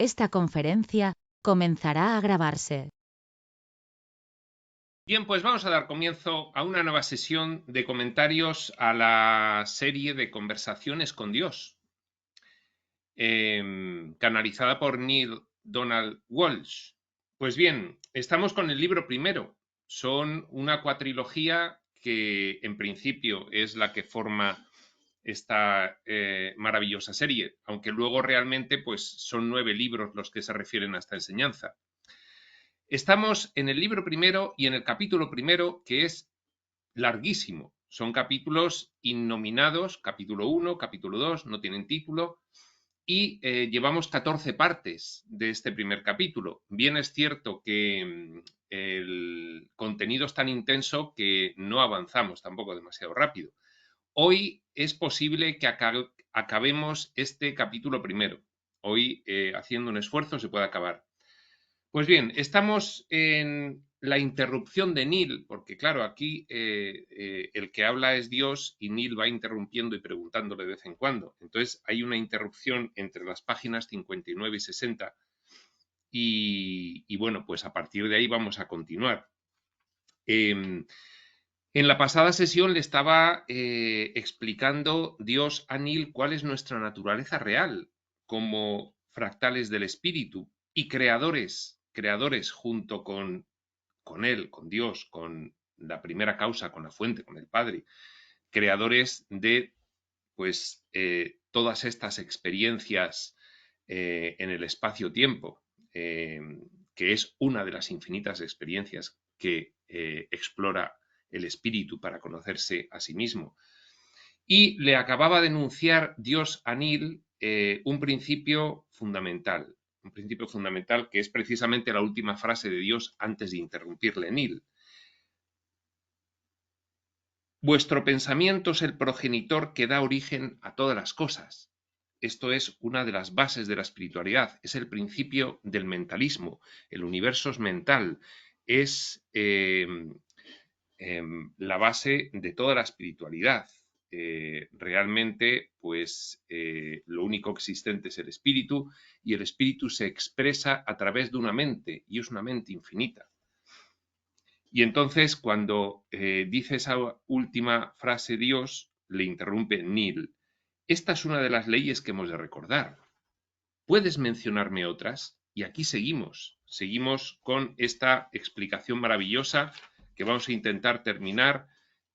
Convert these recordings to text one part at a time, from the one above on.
Esta conferencia comenzará a grabarse. Bien, pues vamos a dar comienzo a una nueva sesión de comentarios a la serie de Conversaciones con Dios, canalizada por Neale Donald Walsch. Pues bien, estamos con el libro primero. Son una cuatrilogía que en principio es la que forma esta maravillosa serie, aunque luego realmente pues son 9 libros los que se refieren a esta enseñanza. Estamos en el libro primero y en el capítulo primero, que es larguísimo. Son capítulos innominados, capítulo 1, capítulo 2, no tienen título, y llevamos 14 partes de este primer capítulo. Bien es cierto que el contenido es tan intenso que no avanzamos tampoco demasiado rápido. Hoy es posible que acabemos este capítulo primero. Hoy, haciendo un esfuerzo, se puede acabar. Pues bien, estamos en la interrupción de Neale, porque claro, aquí el que habla es Dios y Neale va interrumpiendo y preguntándole de vez en cuando. Entonces hay una interrupción entre las páginas 59 y 60 y bueno, pues a partir de ahí vamos a continuar. En la pasada sesión le estaba explicando Dios a Neale cuál es nuestra naturaleza real como fractales del espíritu y creadores junto con él, con Dios, con la primera causa, con la fuente, con el Padre, creadores de pues todas estas experiencias en el espacio-tiempo, que es una de las infinitas experiencias que explora el espíritu para conocerse a sí mismo. Y le acababa de enunciar Dios a Neale un principio fundamental que es precisamente la última frase de Dios antes de interrumpirle Neale. Vuestro pensamiento es el progenitor que da origen a todas las cosas. Esto es una de las bases de la espiritualidad, es el principio del mentalismo. El universo es mental, es la base de toda la espiritualidad. Realmente, pues lo único existente es el espíritu y el espíritu se expresa a través de una mente y es una mente infinita. Y entonces cuando dice esa última frase Dios, le interrumpe Neale. Esta es una de las leyes que hemos de recordar. ¿Puedes mencionarme otras? Y aquí seguimos con esta explicación maravillosa que vamos a intentar terminar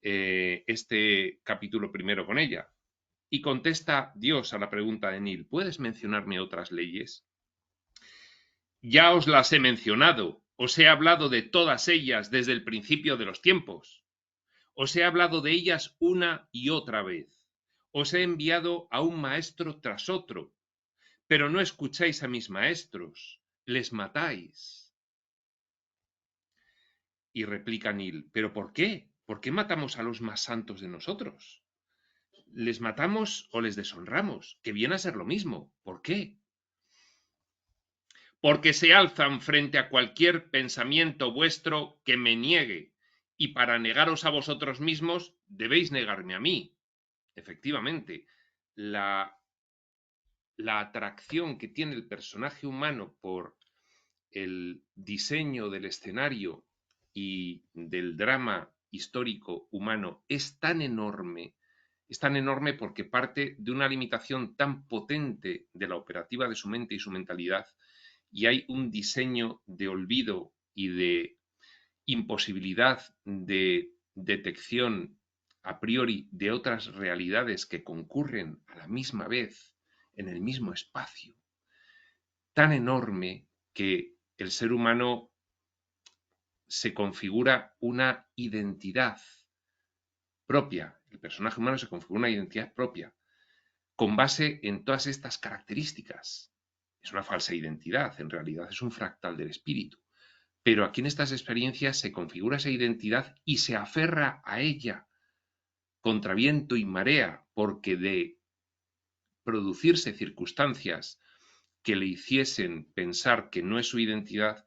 este capítulo primero con ella. Y contesta Dios a la pregunta de Neale, ¿puedes mencionarme otras leyes? Ya os las he mencionado, os he hablado de todas ellas desde el principio de los tiempos. Os he hablado de ellas una y otra vez. Os he enviado a un maestro tras otro, pero no escucháis a mis maestros, les matáis. Y replica Neale, ¿pero por qué? ¿Por qué matamos a los más santos de nosotros? ¿Les matamos o les deshonramos? Que viene a ser lo mismo. ¿Por qué? Porque se alzan frente a cualquier pensamiento vuestro que me niegue, y para negaros a vosotros mismos debéis negarme a mí. Efectivamente, la atracción que tiene el personaje humano por el diseño del escenario y del drama histórico humano es tan enorme porque parte de una limitación tan potente de la operativa de su mente y su mentalidad, y hay un diseño de olvido y de imposibilidad de detección a priori de otras realidades que concurren a la misma vez en el mismo espacio, tan enorme que el ser humano se configura una identidad propia, el personaje humano se configura una identidad propia, con base en todas estas características. Es una falsa identidad, en realidad es un fractal del espíritu. Pero aquí en estas experiencias se configura esa identidad y se aferra a ella contra viento y marea, porque de producirse circunstancias que le hiciesen pensar que no es su identidad,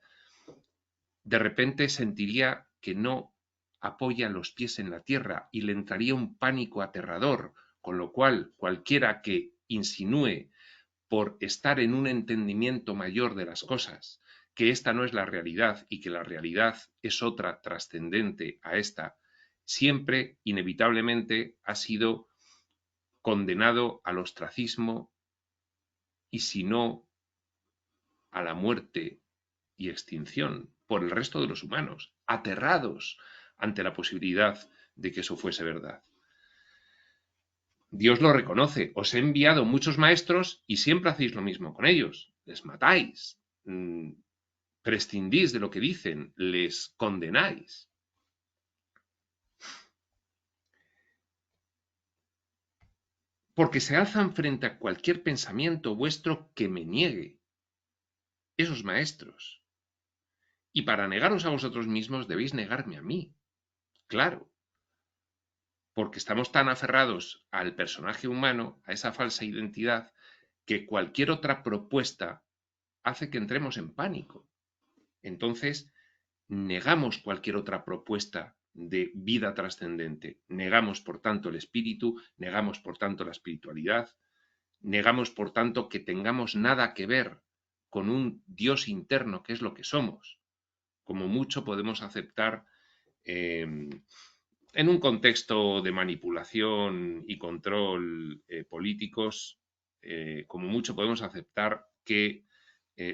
de repente sentiría que no apoya los pies en la tierra y le entraría un pánico aterrador, con lo cual cualquiera que insinúe por estar en un entendimiento mayor de las cosas, que esta no es la realidad y que la realidad es otra trascendente a esta, siempre, inevitablemente, ha sido condenado al ostracismo y, si no, a la muerte y extinción por el resto de los humanos, aterrados ante la posibilidad de que eso fuese verdad. Dios lo reconoce, os he enviado muchos maestros y siempre hacéis lo mismo con ellos, les matáis, prescindís de lo que dicen, les condenáis. Porque se alzan frente a cualquier pensamiento vuestro que me niegue, esos maestros. Y para negaros a vosotros mismos debéis negarme a mí, claro, porque estamos tan aferrados al personaje humano, a esa falsa identidad, que cualquier otra propuesta hace que entremos en pánico. Entonces, negamos cualquier otra propuesta de vida trascendente, negamos, por tanto, el espíritu, negamos, por tanto, la espiritualidad, negamos, por tanto, que tengamos nada que ver con un Dios interno, que es lo que somos. Como mucho podemos aceptar, en un contexto de manipulación y control políticos, como mucho podemos aceptar que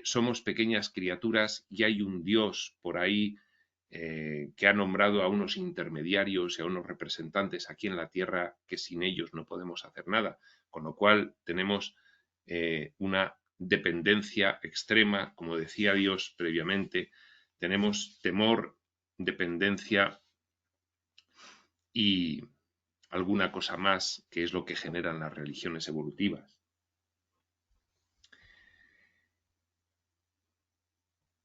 somos pequeñas criaturas y hay un Dios por ahí que ha nombrado a unos intermediarios y a unos representantes aquí en la tierra que sin ellos no podemos hacer nada, con lo cual tenemos una dependencia extrema, como decía Dios previamente, tenemos temor, dependencia y alguna cosa más, que es lo que generan las religiones evolutivas.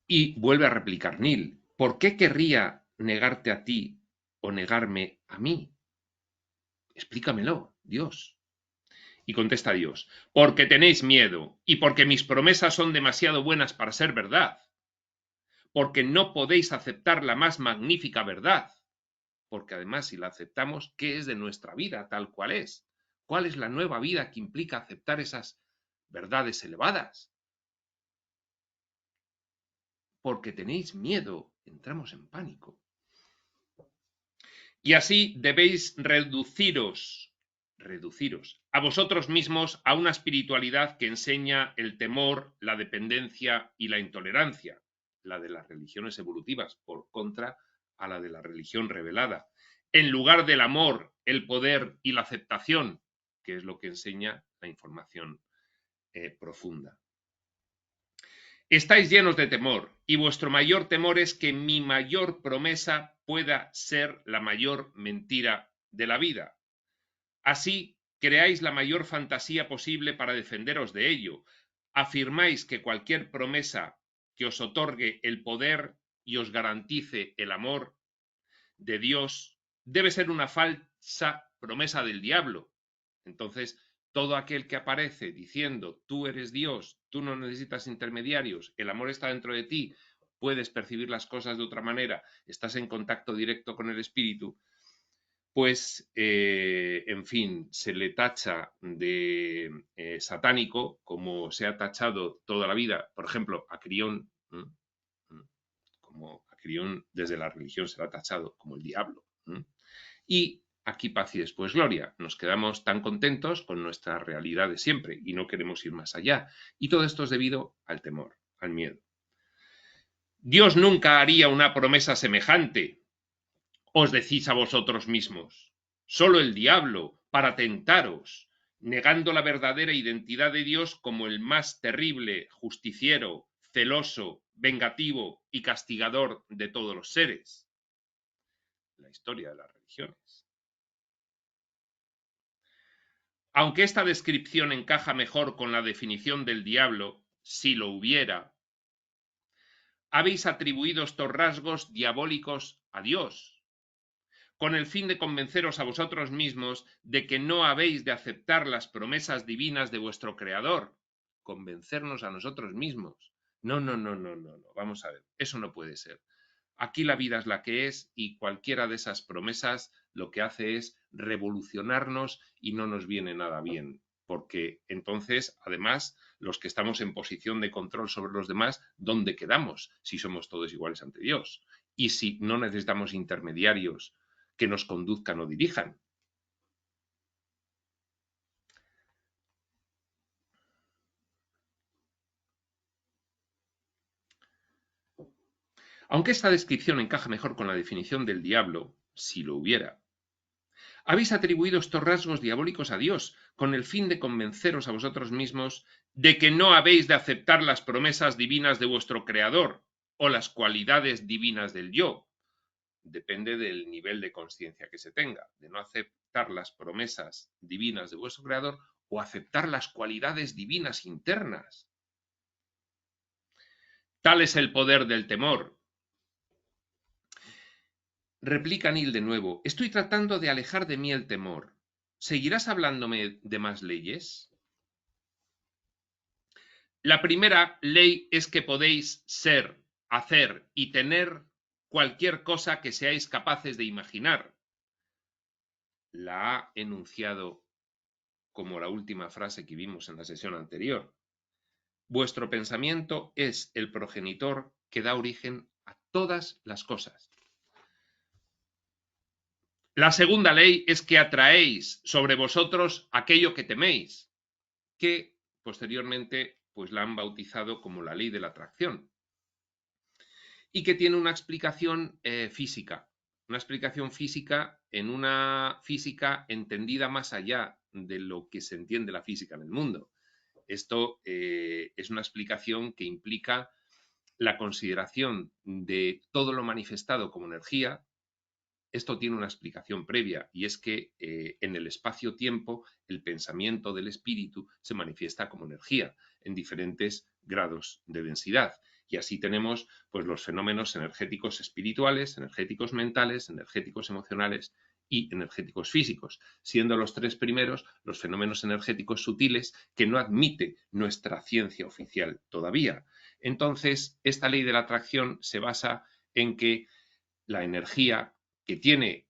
Y vuelve a replicar Neil, ¿por qué querría negarte a ti o negarme a mí? Explícamelo, Dios. Y contesta Dios, porque tenéis miedo y porque mis promesas son demasiado buenas para ser verdad, porque no podéis aceptar la más magnífica verdad, porque además si la aceptamos, ¿qué es de nuestra vida tal cual es? ¿Cuál es la nueva vida que implica aceptar esas verdades elevadas? Porque tenéis miedo, entramos en pánico. Y así debéis reduciros a vosotros mismos a una espiritualidad que enseña el temor, la dependencia y la intolerancia, la de las religiones evolutivas, por contra a la de la religión revelada, en lugar del amor, el poder y la aceptación, que es lo que enseña la información profunda. Estáis llenos de temor, y vuestro mayor temor es que mi mayor promesa pueda ser la mayor mentira de la vida. Así creáis la mayor fantasía posible para defenderos de ello. Afirmáis que cualquier promesa que os otorgue el poder y os garantice el amor de Dios debe ser una falsa promesa del diablo. Entonces, todo aquel que aparece diciendo tú eres Dios, tú no necesitas intermediarios, el amor está dentro de ti, puedes percibir las cosas de otra manera, estás en contacto directo con el espíritu, pues, en fin, se le tacha de satánico, como se ha tachado toda la vida, por ejemplo, a Crión, como a Crión desde la religión se le ha tachado como el diablo. Y aquí paz y después gloria. Nos quedamos tan contentos con nuestra realidad de siempre y no queremos ir más allá. Y todo esto es debido al temor, al miedo. Dios nunca haría una promesa semejante, os decís a vosotros mismos. Solo el diablo, para tentaros, negando la verdadera identidad de Dios como el más terrible, justiciero, celoso, vengativo y castigador de todos los seres. La historia de las religiones. Aunque esta descripción encaja mejor con la definición del diablo, si lo hubiera, habéis atribuido estos rasgos diabólicos a Dios, con el fin de convenceros a vosotros mismos de que no habéis de aceptar las promesas divinas de vuestro Creador. Convencernos a nosotros mismos. No, vamos a ver, eso no puede ser. Aquí la vida es la que es y cualquiera de esas promesas lo que hace es revolucionarnos y no nos viene nada bien, porque entonces, además, los que estamos en posición de control sobre los demás, ¿dónde quedamos si somos todos iguales ante Dios? Y si no necesitamos intermediarios que nos conduzcan o dirijan. Aunque esta descripción encaja mejor con la definición del diablo, si lo hubiera, habéis atribuido estos rasgos diabólicos a Dios con el fin de convenceros a vosotros mismos de que no habéis de aceptar las promesas divinas de vuestro Creador o las cualidades divinas del yo. Depende del nivel de conciencia que se tenga, de no aceptar las promesas divinas de vuestro Creador o aceptar las cualidades divinas internas. Tal es el poder del temor. Replica Neil de nuevo, estoy tratando de alejar de mí el temor. ¿Seguirás hablándome de más leyes? La primera ley es que podéis ser, hacer y tener cualquier cosa que seáis capaces de imaginar. La ha enunciado como la última frase que vimos en la sesión anterior. Vuestro pensamiento es el progenitor que da origen a todas las cosas. La segunda ley es que atraéis sobre vosotros aquello que teméis, que posteriormente pues la han bautizado como la ley de la atracción, y que tiene una explicación física en una física entendida más allá de lo que se entiende la física en el mundo. Esto es una explicación que implica la consideración de todo lo manifestado como energía. Esto tiene una explicación previa y es que en el espacio-tiempo el pensamiento del espíritu se manifiesta como energía en diferentes grados de densidad. Y así tenemos pues, los fenómenos energéticos espirituales, energéticos mentales, energéticos emocionales y energéticos físicos, siendo los tres primeros los fenómenos energéticos sutiles que no admite nuestra ciencia oficial todavía. Entonces, esta ley de la atracción se basa en que la energía, que tiene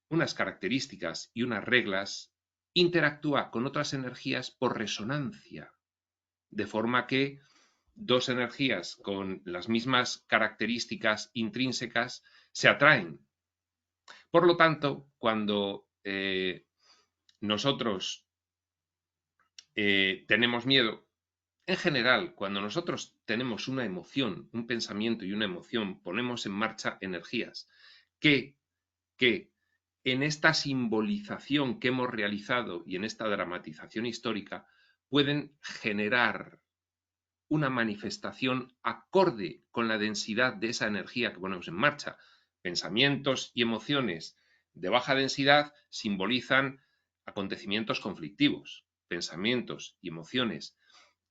unas características y unas reglas, interactúa con otras energías por resonancia, de forma que dos energías con las mismas características intrínsecas se atraen. Por lo tanto, cuando nosotros tenemos miedo, en general, cuando nosotros tenemos una emoción, un pensamiento y una emoción, ponemos en marcha energías que en esta simbolización que hemos realizado y en esta dramatización histórica pueden generar una manifestación acorde con la densidad de esa energía que ponemos en marcha. Pensamientos y emociones de baja densidad simbolizan acontecimientos conflictivos. Pensamientos y emociones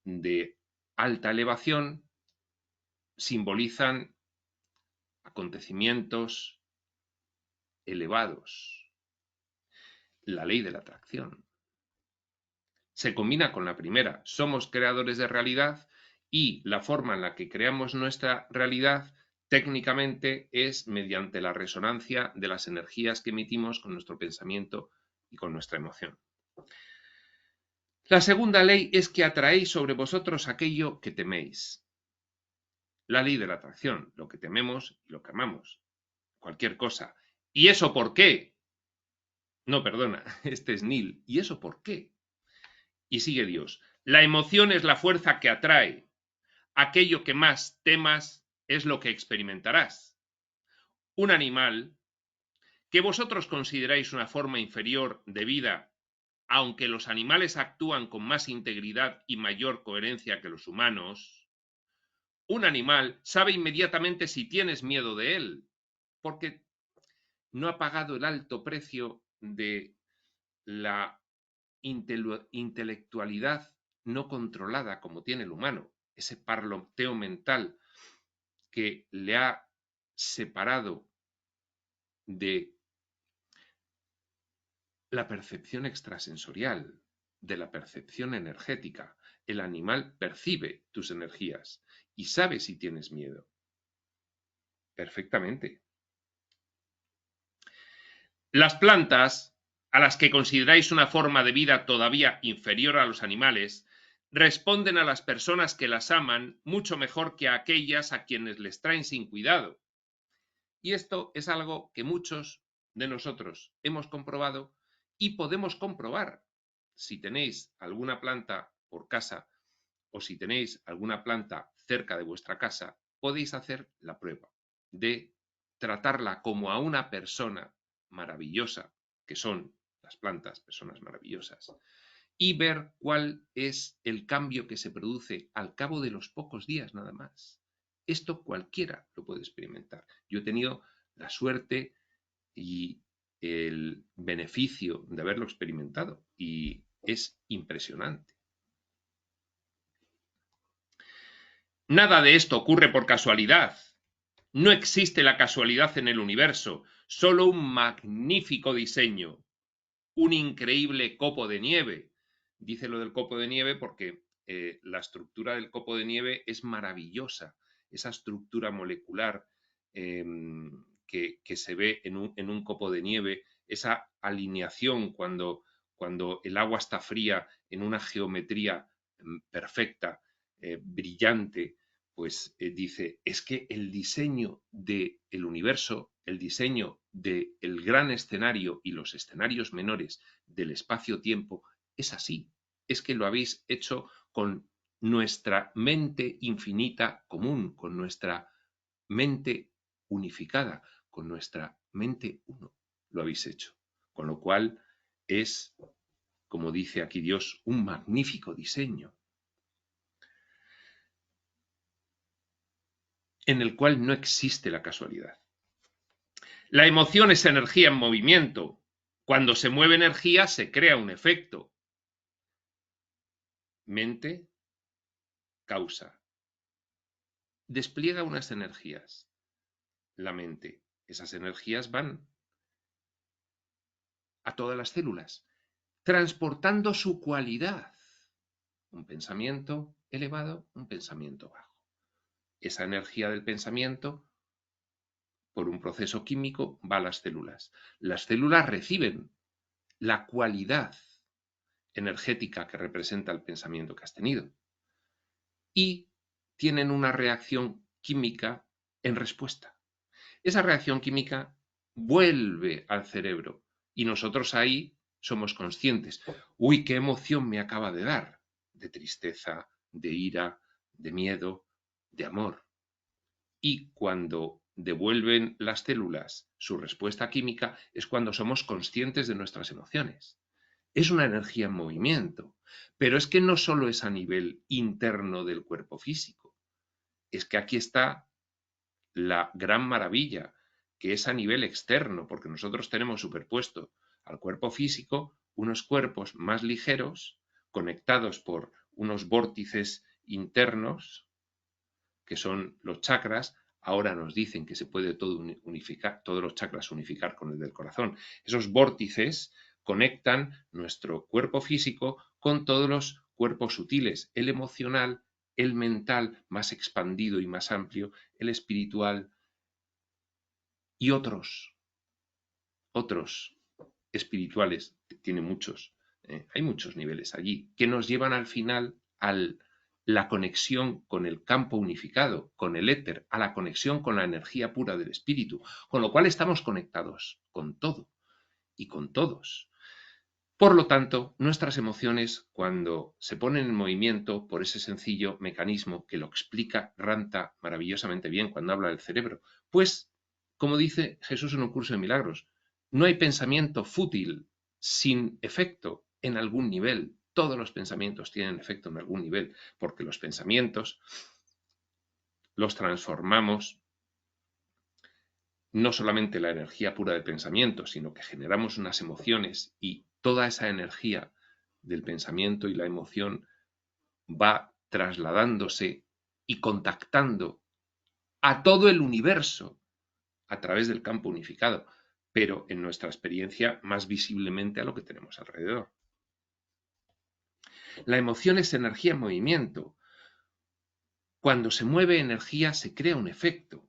de alta elevación simbolizan acontecimientos elevados. La ley de la atracción se combina con la primera. Somos creadores de realidad y la forma en la que creamos nuestra realidad técnicamente es mediante la resonancia de las energías que emitimos con nuestro pensamiento y con nuestra emoción. La segunda ley es que atraéis sobre vosotros aquello que teméis. La ley de la atracción, lo que tememos y lo que amamos. Cualquier cosa. ¿Y eso por qué? No, perdona, este es Neil. ¿Y eso por qué? Y sigue Dios. La emoción es la fuerza que atrae. Aquello que más temas es lo que experimentarás. Un animal que vosotros consideráis una forma inferior de vida, aunque los animales actúan con más integridad y mayor coherencia que los humanos, un animal sabe inmediatamente si tienes miedo de él, porque no ha pagado el alto precio de la intelectualidad no controlada como tiene el humano, ese parloteo mental que le ha separado de la percepción extrasensorial, de la percepción energética. El animal percibe tus energías y sabe si tienes miedo. Perfectamente. Las plantas a las que consideráis una forma de vida todavía inferior a los animales, responden a las personas que las aman mucho mejor que a aquellas a quienes les traen sin cuidado. Y esto es algo que muchos de nosotros hemos comprobado y podemos comprobar. Si tenéis alguna planta por casa o si tenéis alguna planta cerca de vuestra casa, podéis hacer la prueba de tratarla como a una persona maravillosa, que son las plantas, personas maravillosas, y ver cuál es el cambio que se produce al cabo de los pocos días nada más. Esto cualquiera lo puede experimentar. Yo he tenido la suerte y el beneficio de haberlo experimentado y es impresionante. Nada de esto ocurre por casualidad. No existe la casualidad en el universo, solo un magnífico diseño, un increíble copo de nieve. Dice lo del copo de nieve porque la estructura del copo de nieve es maravillosa. Esa estructura molecular que se ve en un copo de nieve, esa alineación cuando el agua está fría en una geometría perfecta, brillante, pues dice, es que el diseño del universo, el diseño del gran escenario y los escenarios menores del espacio-tiempo es así. Es que lo habéis hecho con nuestra mente infinita común, con nuestra mente unificada, con nuestra mente uno. Lo habéis hecho. Con lo cual es, como dice aquí Dios, un magnífico diseño, en el cual no existe la casualidad. La emoción es energía en movimiento. Cuando se mueve energía se crea un efecto. Mente, causa. Despliega unas energías. La mente. Esas energías van a todas las células, transportando su cualidad. Un pensamiento elevado, un pensamiento bajo. Esa energía del pensamiento, por un proceso químico, va a las células. Las células reciben la cualidad energética que representa el pensamiento que has tenido y tienen una reacción química en respuesta. Esa reacción química vuelve al cerebro y nosotros ahí somos conscientes. Uy, qué emoción me acaba de dar, de tristeza, de ira, de miedo, de amor. Y cuando devuelven las células su respuesta química es cuando somos conscientes de nuestras emociones. Es una energía en movimiento, pero es que no solo es a nivel interno del cuerpo físico, es que aquí está la gran maravilla, que es a nivel externo, porque nosotros tenemos superpuesto al cuerpo físico unos cuerpos más ligeros, conectados por unos vórtices internos, que son los chakras. Ahora nos dicen que se puede todo unificar, todos los chakras unificar con el del corazón. Esos vórtices conectan nuestro cuerpo físico con todos los cuerpos sutiles, el emocional, el mental más expandido y más amplio, el espiritual y otros espirituales, tiene muchos, hay muchos niveles allí, que nos llevan al final a la conexión con el campo unificado, con el éter, a la conexión con la energía pura del espíritu, con lo cual estamos conectados con todo y con todos. Por lo tanto, nuestras emociones, cuando se ponen en movimiento por ese sencillo mecanismo que lo explica Ranta maravillosamente bien cuando habla del cerebro, pues, como dice Jesús en un curso de milagros, no hay pensamiento fútil sin efecto en algún nivel. Todos los pensamientos tienen efecto en algún nivel, porque los pensamientos los transformamos no solamente la energía pura del pensamiento, sino que generamos unas emociones y toda esa energía del pensamiento y la emoción va trasladándose y contactando a todo el universo a través del campo unificado, pero en nuestra experiencia más visiblemente a lo que tenemos alrededor. La emoción es energía en movimiento. Cuando se mueve energía se crea un efecto.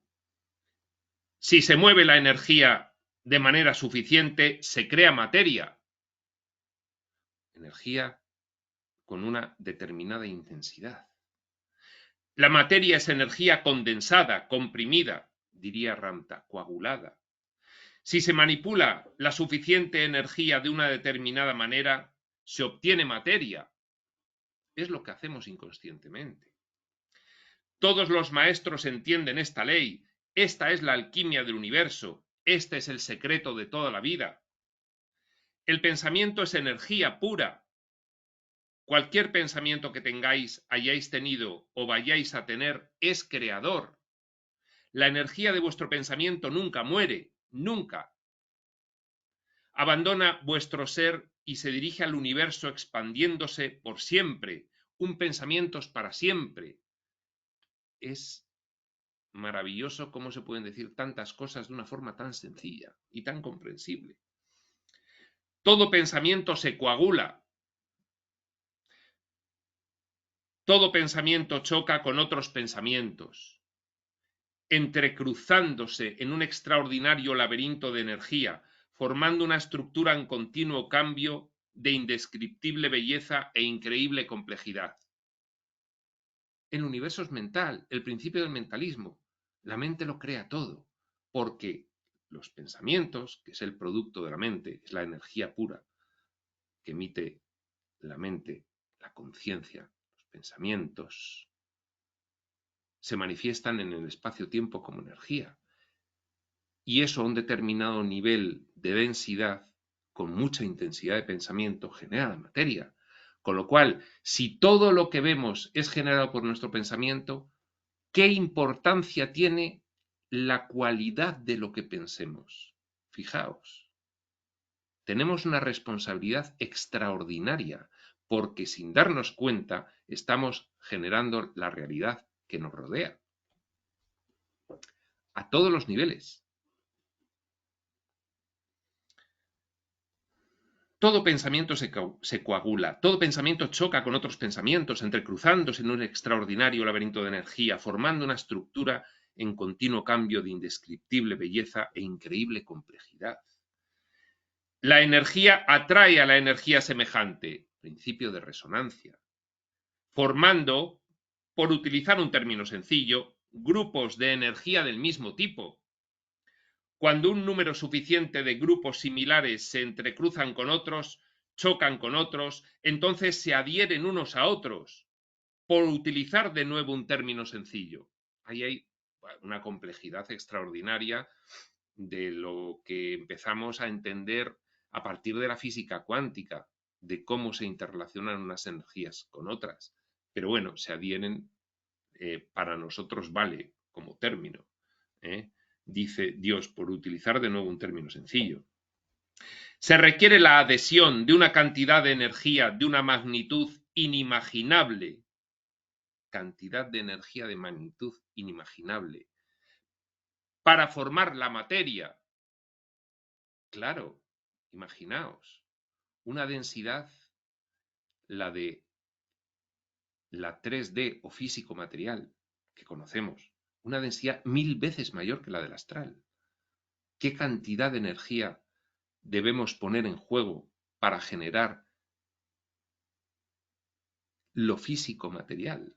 Si se mueve la energía de manera suficiente, se crea materia. energía con una determinada intensidad. La materia es energía condensada, comprimida, diría Ramta, coagulada. Si se manipula la suficiente energía de una determinada manera, se obtiene materia. Es lo que hacemos inconscientemente. Todos los maestros entienden esta ley. Esta es la alquimia del universo. Este es el secreto de toda la vida. El pensamiento es energía pura. Cualquier pensamiento que tengáis, hayáis tenido o vayáis a tener es creador. La energía de vuestro pensamiento nunca muere, nunca. Abandona vuestro ser y se dirige al universo expandiéndose por siempre. Un pensamiento es para siempre. Es maravilloso cómo se pueden decir tantas cosas de una forma tan sencilla y tan comprensible. Todo pensamiento se coagula. Todo pensamiento choca con otros pensamientos, entrecruzándose en un extraordinario laberinto de energía, formando una estructura en continuo cambio de indescriptible belleza e increíble complejidad. El universo es mental, el principio del mentalismo. La mente lo crea todo, porque los pensamientos, que es el producto de la mente, es la energía pura que emite la mente, la conciencia, los pensamientos, se manifiestan en el espacio-tiempo como energía. Y eso a un determinado nivel de densidad, con mucha intensidad de pensamiento, genera la materia. Con lo cual, si todo lo que vemos es generado por nuestro pensamiento, ¿qué importancia tiene la cualidad de lo que pensemos? Fijaos, tenemos una responsabilidad extraordinaria, porque sin darnos cuenta estamos generando la realidad que nos rodea. A todos los niveles. Todo pensamiento se coagula, todo pensamiento choca con otros pensamientos, entrecruzándose en un extraordinario laberinto de energía, formando una estructura en continuo cambio de indescriptible belleza e increíble complejidad. La energía atrae a la energía semejante, principio de resonancia, formando, por utilizar un término sencillo, grupos de energía del mismo tipo. Cuando un número suficiente de grupos similares se entrecruzan con otros, chocan con otros, entonces se adhieren unos a otros, por utilizar de nuevo un término sencillo. Ahí hay una complejidad extraordinaria de lo que empezamos a entender a partir de la física cuántica, de cómo se interrelacionan unas energías con otras. Pero bueno, se adhieren, para nosotros vale como término, dice Dios, por utilizar de nuevo un término sencillo. Se requiere la adhesión de una cantidad de energía de una magnitud inimaginable, cantidad de energía de magnitud inimaginable, para formar la materia. Claro, imaginaos, una densidad, la de la 3D o físico material que conocemos, una densidad 1000 veces mayor que la del astral. ¿Qué cantidad de energía debemos poner en juego para generar lo físico material?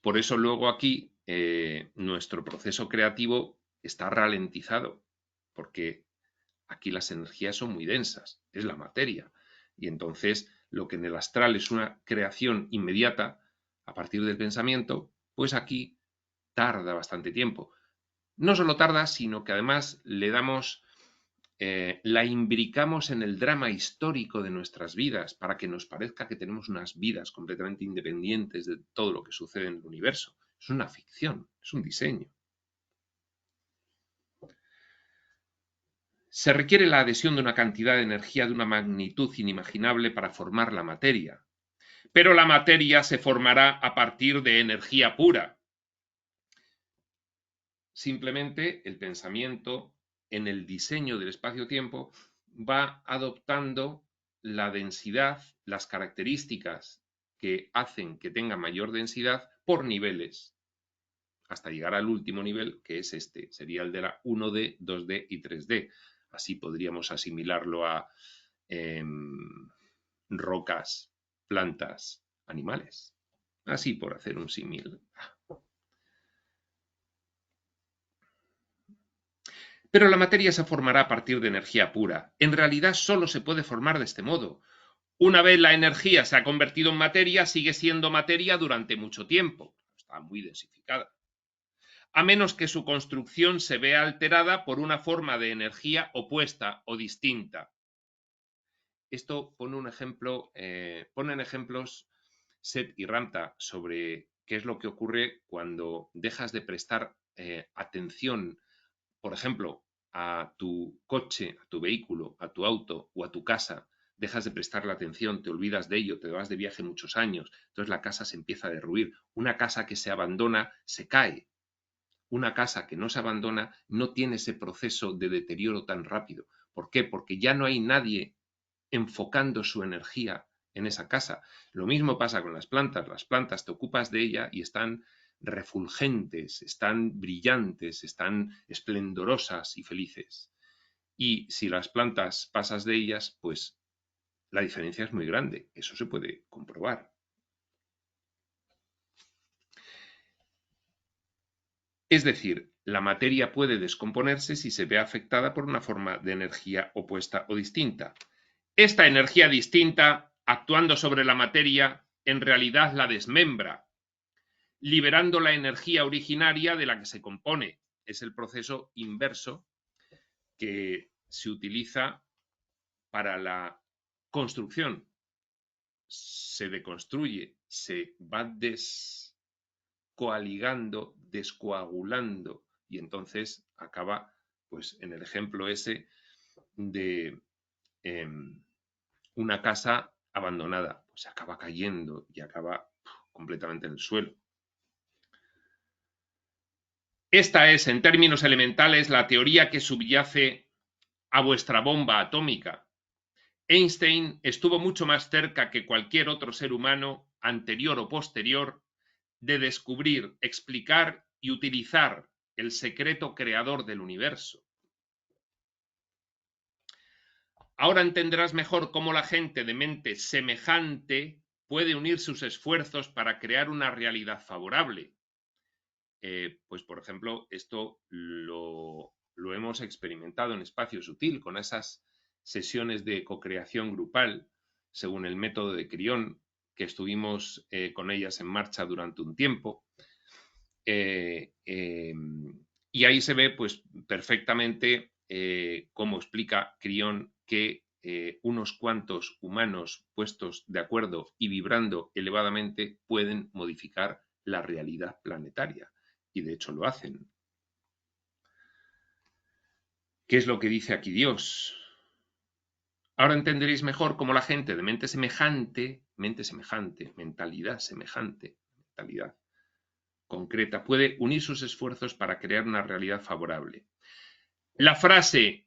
Por eso luego aquí nuestro proceso creativo está ralentizado, porque aquí las energías son muy densas, es la materia. Y entonces lo que en el astral es una creación inmediata a partir del pensamiento, pues aquí tarda bastante tiempo. No solo tarda, sino que además le damos, la imbricamos en el drama histórico de nuestras vidas para que nos parezca que tenemos unas vidas completamente independientes de todo lo que sucede en el universo. Es una ficción, es un diseño. Se requiere la adhesión de una cantidad de energía de una magnitud inimaginable para formar la materia. Pero la materia se formará a partir de energía pura. Simplemente el pensamiento en el diseño del espacio-tiempo va adoptando la densidad, las características que hacen que tenga mayor densidad por niveles, hasta llegar al último nivel, que es este, sería el de la 1D, 2D y 3D. Así podríamos asimilarlo a rocas, plantas, animales. Así por hacer un símil. Pero la materia se formará a partir de energía pura. En realidad solo se puede formar de este modo. Una vez la energía se ha convertido en materia, sigue siendo materia durante mucho tiempo. Está muy densificada. A menos que su construcción se vea alterada por una forma de energía opuesta o distinta. Esto ponen ejemplos Seth y Ramtha sobre qué es lo que ocurre cuando dejas de prestar atención, por ejemplo, a tu coche, a tu vehículo, a tu auto o a tu casa. Dejas de prestarle atención, te olvidas de ello, te vas de viaje muchos años, entonces la casa se empieza a derruir. Una casa que se abandona se cae. Una casa que no se abandona no tiene ese proceso de deterioro tan rápido. ¿Por qué? Porque ya no hay nadie enfocando su energía en esa casa. Lo mismo pasa con las plantas te ocupas de ella y están refulgentes, están brillantes, están esplendorosas y felices. Y si las plantas pasas de ellas, pues la diferencia es muy grande, eso se puede comprobar. Es decir, la materia puede descomponerse si se ve afectada por una forma de energía opuesta o distinta. Esta energía distinta, actuando sobre la materia, en realidad la desmembra, liberando la energía originaria de la que se compone. Es el proceso inverso que se utiliza para la construcción. Se deconstruye, se va descoaligando, descoagulando, y entonces acaba, pues en el ejemplo ese de una casa abandonada, pues se acaba cayendo y acaba completamente en el suelo. Esta es, en términos elementales, la teoría que subyace a vuestra bomba atómica. Einstein estuvo mucho más cerca que cualquier otro ser humano, anterior o posterior, de descubrir, explicar y utilizar el secreto creador del universo. Ahora entenderás mejor cómo la gente de mente semejante puede unir sus esfuerzos para crear una realidad favorable. Pues, por ejemplo, esto lo hemos experimentado en Espacio Sutil con esas sesiones de cocreación grupal, según el método de Crión, que estuvimos con ellas en marcha durante un tiempo. Y ahí se ve pues, perfectamente cómo explica Crión que unos cuantos humanos puestos de acuerdo y vibrando elevadamente pueden modificar la realidad planetaria. Y de hecho lo hacen. ¿Qué es lo que dice aquí Dios? Ahora entenderéis mejor cómo la gente de mente semejante, mentalidad semejante, mentalidad concreta, puede unir sus esfuerzos para crear una realidad favorable. La frase,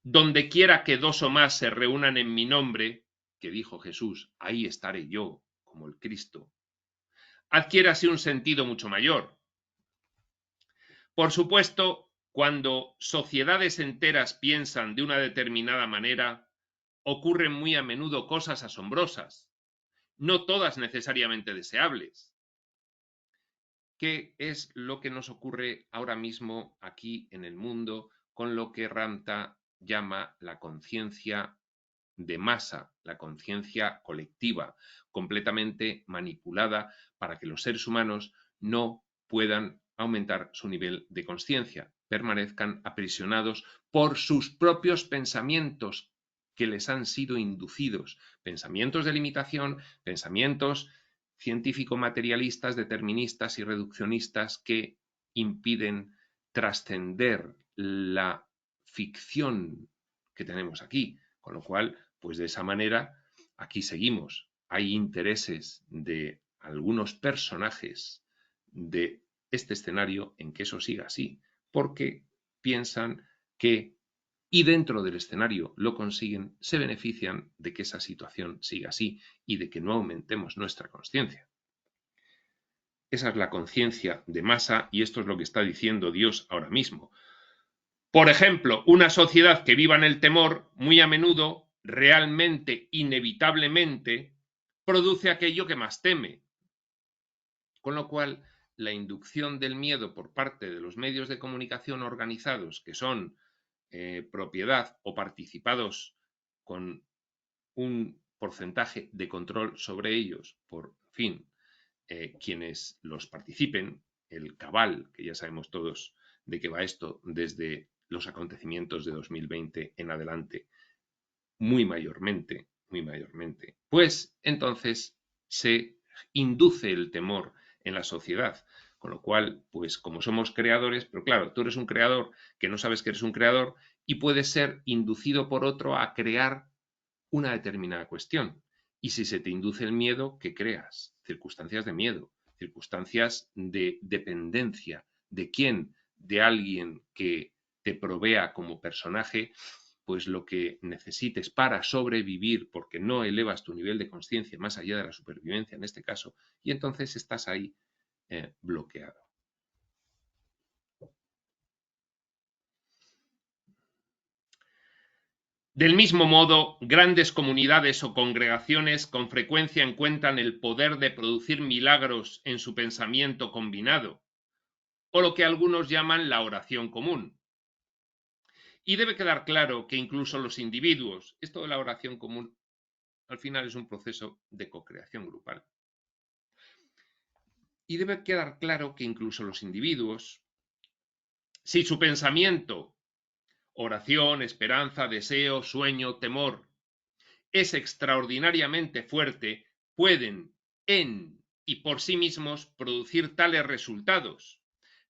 donde quiera que dos o más se reúnan en mi nombre, que dijo Jesús, ahí estaré yo, como el Cristo, adquiere así un sentido mucho mayor. Por supuesto, cuando sociedades enteras piensan de una determinada manera, ocurren muy a menudo cosas asombrosas, no todas necesariamente deseables. ¿Qué es lo que nos ocurre ahora mismo aquí en el mundo con lo que Ramtha llama la conciencia de masa, la conciencia colectiva, completamente manipulada para que los seres humanos no puedan aumentar su nivel de conciencia, permanezcan aprisionados por sus propios pensamientos que les han sido inducidos, pensamientos de limitación, pensamientos científico-materialistas, deterministas y reduccionistas que impiden trascender la ficción que tenemos aquí, con lo cual, pues de esa manera, aquí seguimos. Hay intereses de algunos personajes de este escenario en que eso siga así, porque piensan que, y dentro del escenario lo consiguen, se benefician de que esa situación siga así y de que no aumentemos nuestra conciencia. Esa es la conciencia de masa y esto es lo que está diciendo Dios ahora mismo. Por ejemplo, una sociedad que viva en el temor, muy a menudo, realmente, inevitablemente, produce aquello que más teme. Con lo cual, la inducción del miedo por parte de los medios de comunicación organizados, que son propiedad o participados con un porcentaje de control sobre ellos, por fin, quienes los participen, el cabal, que ya sabemos todos de qué va esto desde los acontecimientos de 2020 en adelante, muy mayormente, pues entonces se induce el temor en la sociedad. Con lo cual, pues como somos creadores, pero claro, tú eres un creador que no sabes que eres un creador y puedes ser inducido por otro a crear una determinada cuestión. Y si se te induce el miedo, ¿qué creas? Circunstancias de miedo, circunstancias de dependencia. ¿De quién? De alguien que te provea como personaje pues lo que necesites para sobrevivir, porque no elevas tu nivel de conciencia más allá de la supervivencia en este caso, y entonces estás ahí bloqueado. Del mismo modo, grandes comunidades o congregaciones con frecuencia encuentran el poder de producir milagros en su pensamiento combinado, o lo que algunos llaman la oración común. Y debe quedar claro que incluso los individuos, esto de la oración común, al final es un proceso de cocreación grupal. Y debe quedar claro que incluso los individuos, si su pensamiento, oración, esperanza, deseo, sueño, temor, es extraordinariamente fuerte, pueden en y por sí mismos producir tales resultados.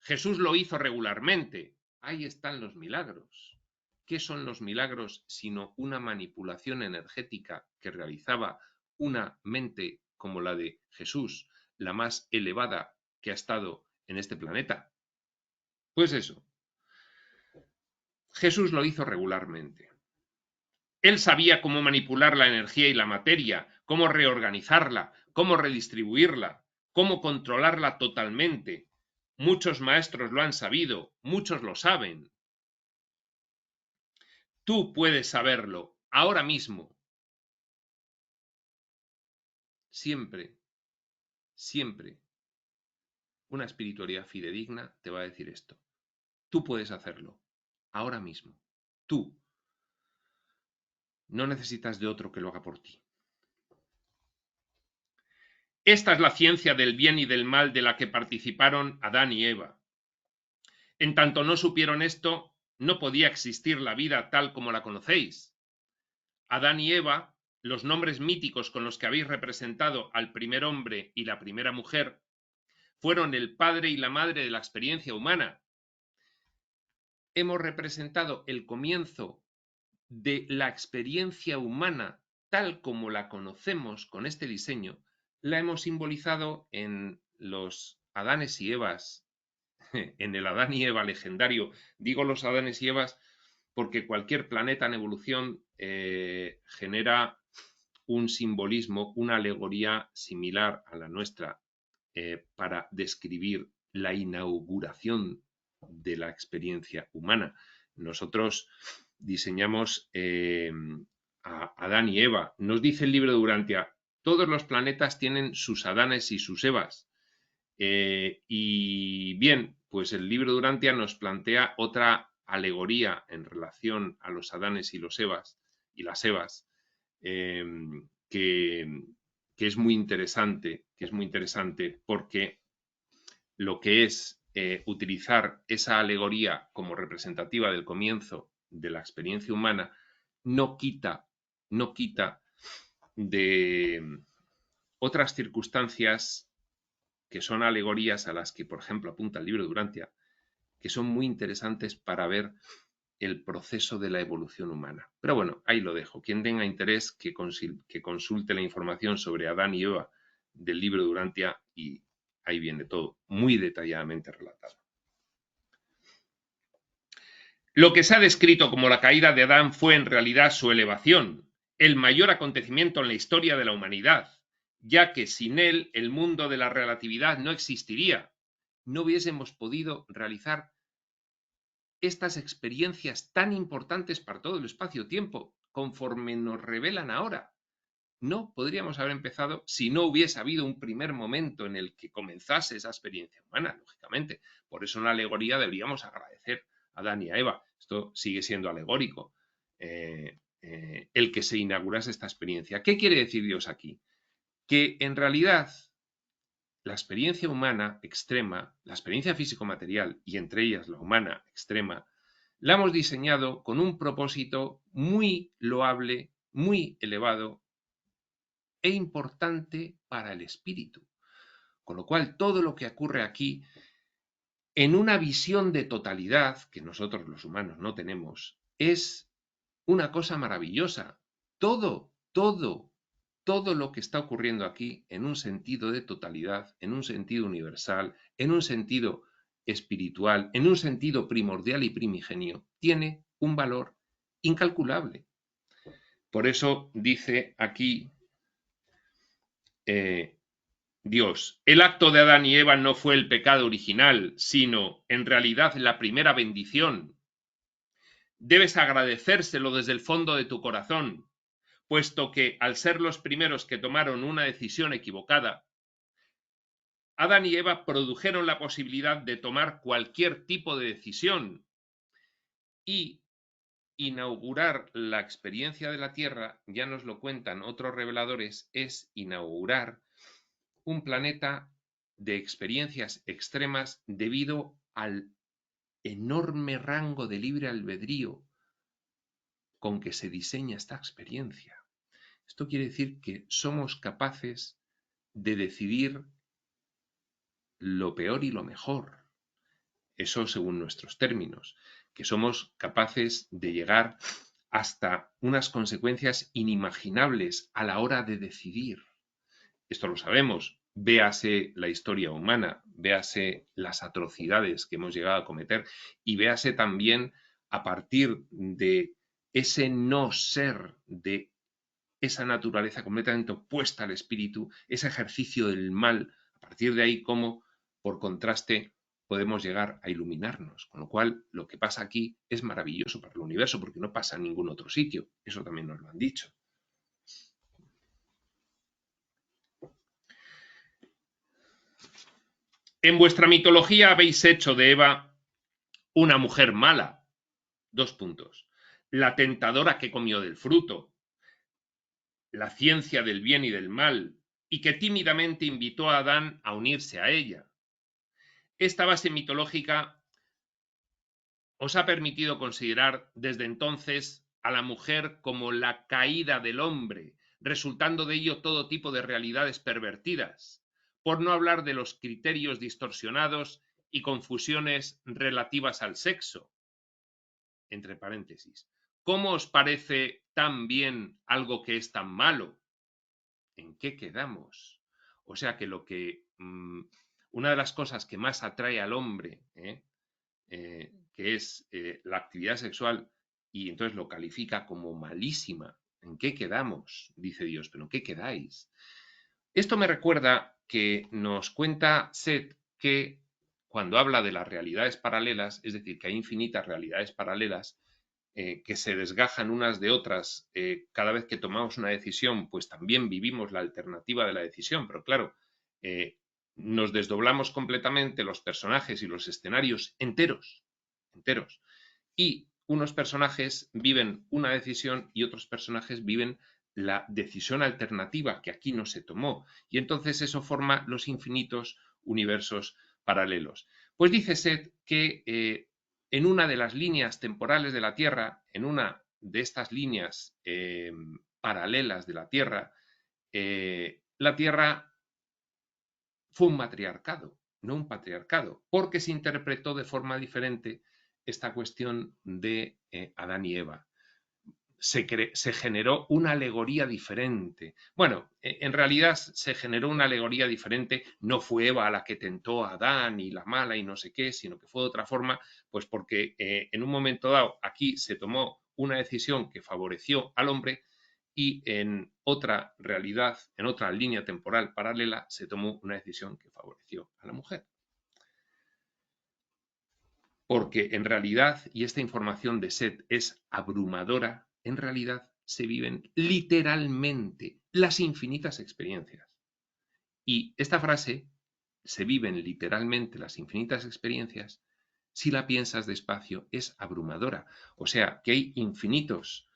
Jesús lo hizo regularmente. Ahí están los milagros. ¿Qué son los milagros sino una manipulación energética que realizaba una mente como la de Jesús, la más elevada que ha estado en este planeta? Pues eso, Jesús lo hizo regularmente. Él sabía cómo manipular la energía y la materia, cómo reorganizarla, cómo redistribuirla, cómo controlarla totalmente. Muchos maestros lo han sabido, muchos lo saben. Tú puedes saberlo ahora mismo. Siempre, siempre, una espiritualidad fidedigna te va a decir esto. Tú puedes hacerlo ahora mismo. Tú. No necesitas de otro que lo haga por ti. Esta es la ciencia del bien y del mal de la que participaron Adán y Eva. En tanto no supieron esto, no podía existir la vida tal como la conocéis. Adán y Eva, los nombres míticos con los que habéis representado al primer hombre y la primera mujer, fueron el padre y la madre de la experiencia humana. Hemos representado el comienzo de la experiencia humana tal como la conocemos con este diseño, la hemos simbolizado en los Adanes y Evas, en el Adán y Eva legendario. Digo los Adanes y Evas porque cualquier planeta en evolución genera un simbolismo, una alegoría similar a la nuestra para describir la inauguración de la experiencia humana. Nosotros diseñamos a Adán y Eva. Nos dice el libro de Urantia, todos los planetas tienen sus Adanes y sus Evas. Y bien, pues el libro de Urantia nos plantea otra alegoría en relación a los Adanes y los Evas y las Evas, que es muy interesante, porque lo que es utilizar esa alegoría como representativa del comienzo de la experiencia humana no quita de otras circunstancias que son alegorías a las que, por ejemplo, apunta el libro de Urantia, que son muy interesantes para ver el proceso de la evolución humana. Pero bueno, ahí lo dejo. Quien tenga interés, que consulte la información sobre Adán y Eva del libro de Urantia y ahí viene todo, muy detalladamente relatado. Lo que se ha descrito como la caída de Adán fue en realidad su elevación, el mayor acontecimiento en la historia de la humanidad, ya que sin él el mundo de la relatividad no existiría. No hubiésemos podido realizar estas experiencias tan importantes para todo el espacio-tiempo, conforme nos revelan ahora. No podríamos haber empezado si no hubiese habido un primer momento en el que comenzase esa experiencia humana, lógicamente. Por eso en la alegoría deberíamos agradecer a Adán y a Eva. Esto sigue siendo alegórico, el que se inaugurase esta experiencia. ¿Qué quiere decir Dios aquí? Que en realidad la experiencia humana extrema, la experiencia físico-material y entre ellas la humana extrema, la hemos diseñado con un propósito muy loable, muy elevado e importante para el espíritu. Con lo cual, todo lo que ocurre aquí, en una visión de totalidad, que nosotros los humanos no tenemos, es una cosa maravillosa. Todo lo que está ocurriendo aquí en un sentido de totalidad, en un sentido universal, en un sentido espiritual, en un sentido primordial y primigenio, tiene un valor incalculable. Por eso dice aquí Dios, el acto de Adán y Eva no fue el pecado original, sino en realidad la primera bendición. Debes agradecérselo desde el fondo de tu corazón, puesto que al ser los primeros que tomaron una decisión equivocada, Adán y Eva produjeron la posibilidad de tomar cualquier tipo de decisión y inaugurar la experiencia de la Tierra, ya nos lo cuentan otros reveladores, es inaugurar un planeta de experiencias extremas debido al enorme rango de libre albedrío con que se diseña esta experiencia. Esto quiere decir que somos capaces de decidir lo peor y lo mejor. Eso según nuestros términos, que somos capaces de llegar hasta unas consecuencias inimaginables a la hora de decidir. Esto lo sabemos, véase la historia humana, véase las atrocidades que hemos llegado a cometer y véase también a partir de ese no ser, de esa naturaleza completamente opuesta al espíritu, ese ejercicio del mal, a partir de ahí cómo, por contraste, podemos llegar a iluminarnos. Con lo cual, lo que pasa aquí es maravilloso para el universo porque no pasa en ningún otro sitio. Eso también nos lo han dicho. En vuestra mitología habéis hecho de Eva una mujer mala. 2 puntos. La tentadora que comió del fruto, la ciencia del bien y del mal, y que tímidamente invitó a Adán a unirse a ella. Esta base mitológica os ha permitido considerar desde entonces a la mujer como la caída del hombre, resultando de ello todo tipo de realidades pervertidas, por no hablar de los criterios distorsionados y confusiones relativas al sexo. Entre paréntesis, ¿cómo os parece tan bien algo que es tan malo? ¿En qué quedamos? O sea que una de las cosas que más atrae al hombre, que es la actividad sexual, y entonces lo califica como malísima. ¿En qué quedamos? Dice Dios, ¿pero en qué quedáis? Esto me recuerda que nos cuenta Seth que cuando habla de las realidades paralelas, es decir, que hay infinitas realidades paralelas, que se desgajan unas de otras, cada vez que tomamos una decisión, pues también vivimos la alternativa de la decisión, pero claro, nos desdoblamos completamente los personajes y los escenarios enteros, y unos personajes viven una decisión y otros personajes viven la decisión alternativa que aquí no se tomó, y entonces eso forma los infinitos universos paralelos. Pues dice Seth que en una de las líneas temporales de la Tierra, en una de estas líneas paralelas de la Tierra fue un matriarcado, no un patriarcado, porque se interpretó de forma diferente esta cuestión de Adán y Eva. Se generó una alegoría diferente. Bueno, en realidad se generó una alegoría diferente, no fue Eva la que tentó a Adán y la mala y no sé qué, sino que fue de otra forma, pues porque en un momento dado aquí se tomó una decisión que favoreció al hombre y en otra realidad, en otra línea temporal paralela, se tomó una decisión que favoreció a la mujer. porque en realidad, y esta información de Set es abrumadora, en realidad se viven literalmente las infinitas experiencias. Y esta frase, se viven literalmente las infinitas experiencias, si la piensas despacio, es abrumadora. O sea, que hay infinitos